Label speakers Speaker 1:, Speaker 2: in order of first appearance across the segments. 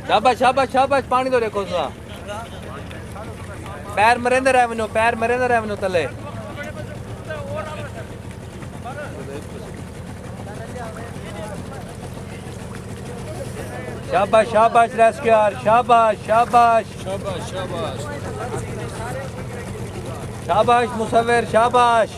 Speaker 1: शाबाश शाबाश शाबाश पानी तो देखो सा पैर मरेंदे रहे वनो तले शाबाश शाबाश रेस्क्यूअर शाबाश शाबाश
Speaker 2: शाबाश शाबाश
Speaker 1: शाबाश मुसव्विर शाबाश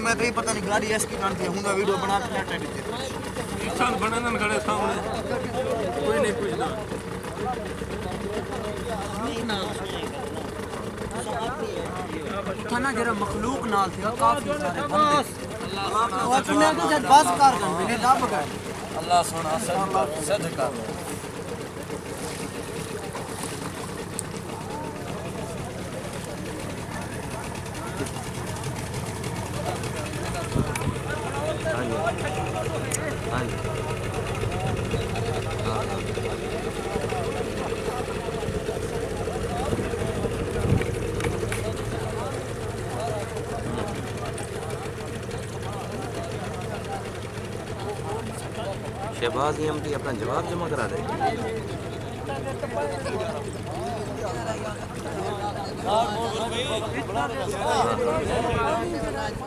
Speaker 3: मैं तो पता नहीं गाड़ी ऐसी बनाती है हुंदा वीडियो बना के नेट पे इंसान बनाने में खड़े सामने कोई नहीं पूछना थाना जरा मखलूक नाल थे काफी सारे बंदे अल्लाह सुने तो जब बस कर गए मैंने दब गए अल्लाह सुना सद कर
Speaker 1: शहबाज एमटी अपना जवाब जमा करा दे।